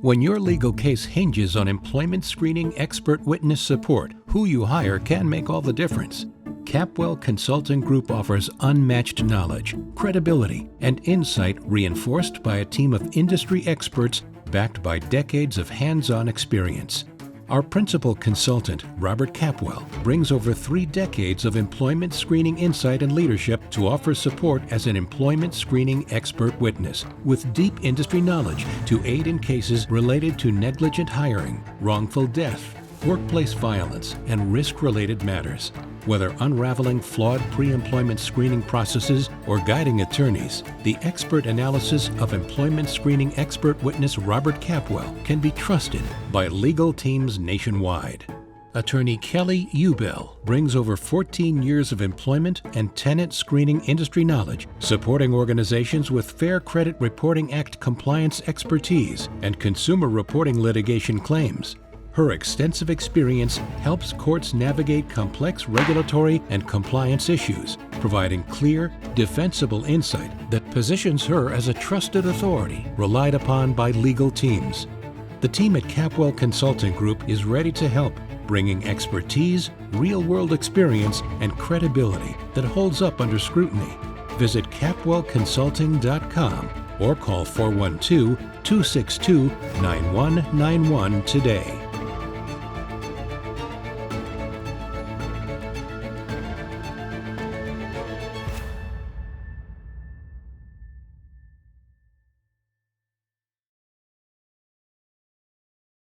When your legal case hinges on employment screening expert witness support, who you hire can make all the difference. Capwell Consulting Group offers unmatched knowledge, credibility, and insight reinforced by a team of industry experts backed by decades of hands-on experience. Our principal consultant, Robert Capwell, brings over 3 decades of employment screening insight and leadership to offer support as an employment screening expert witness with deep industry knowledge to aid in cases related to negligent hiring, wrongful death, workplace violence, and risk-related matters. Whether unraveling flawed pre-employment screening processes or guiding attorneys, the expert analysis of employment screening expert witness Robert Capwell can be trusted by legal teams nationwide. Attorney Kelly Ubell brings over 14 years of employment and tenant screening industry knowledge, supporting organizations with Fair Credit Reporting Act compliance expertise and consumer reporting litigation claims. Her extensive experience helps courts navigate complex regulatory and compliance issues, providing clear, defensible insight that positions her as a trusted authority relied upon by legal teams. The team at Capwell Consulting Group is ready to help, bringing expertise, real-world experience, and credibility that holds up under scrutiny. Visit capwellconsulting.com or call 412-262-9191 today.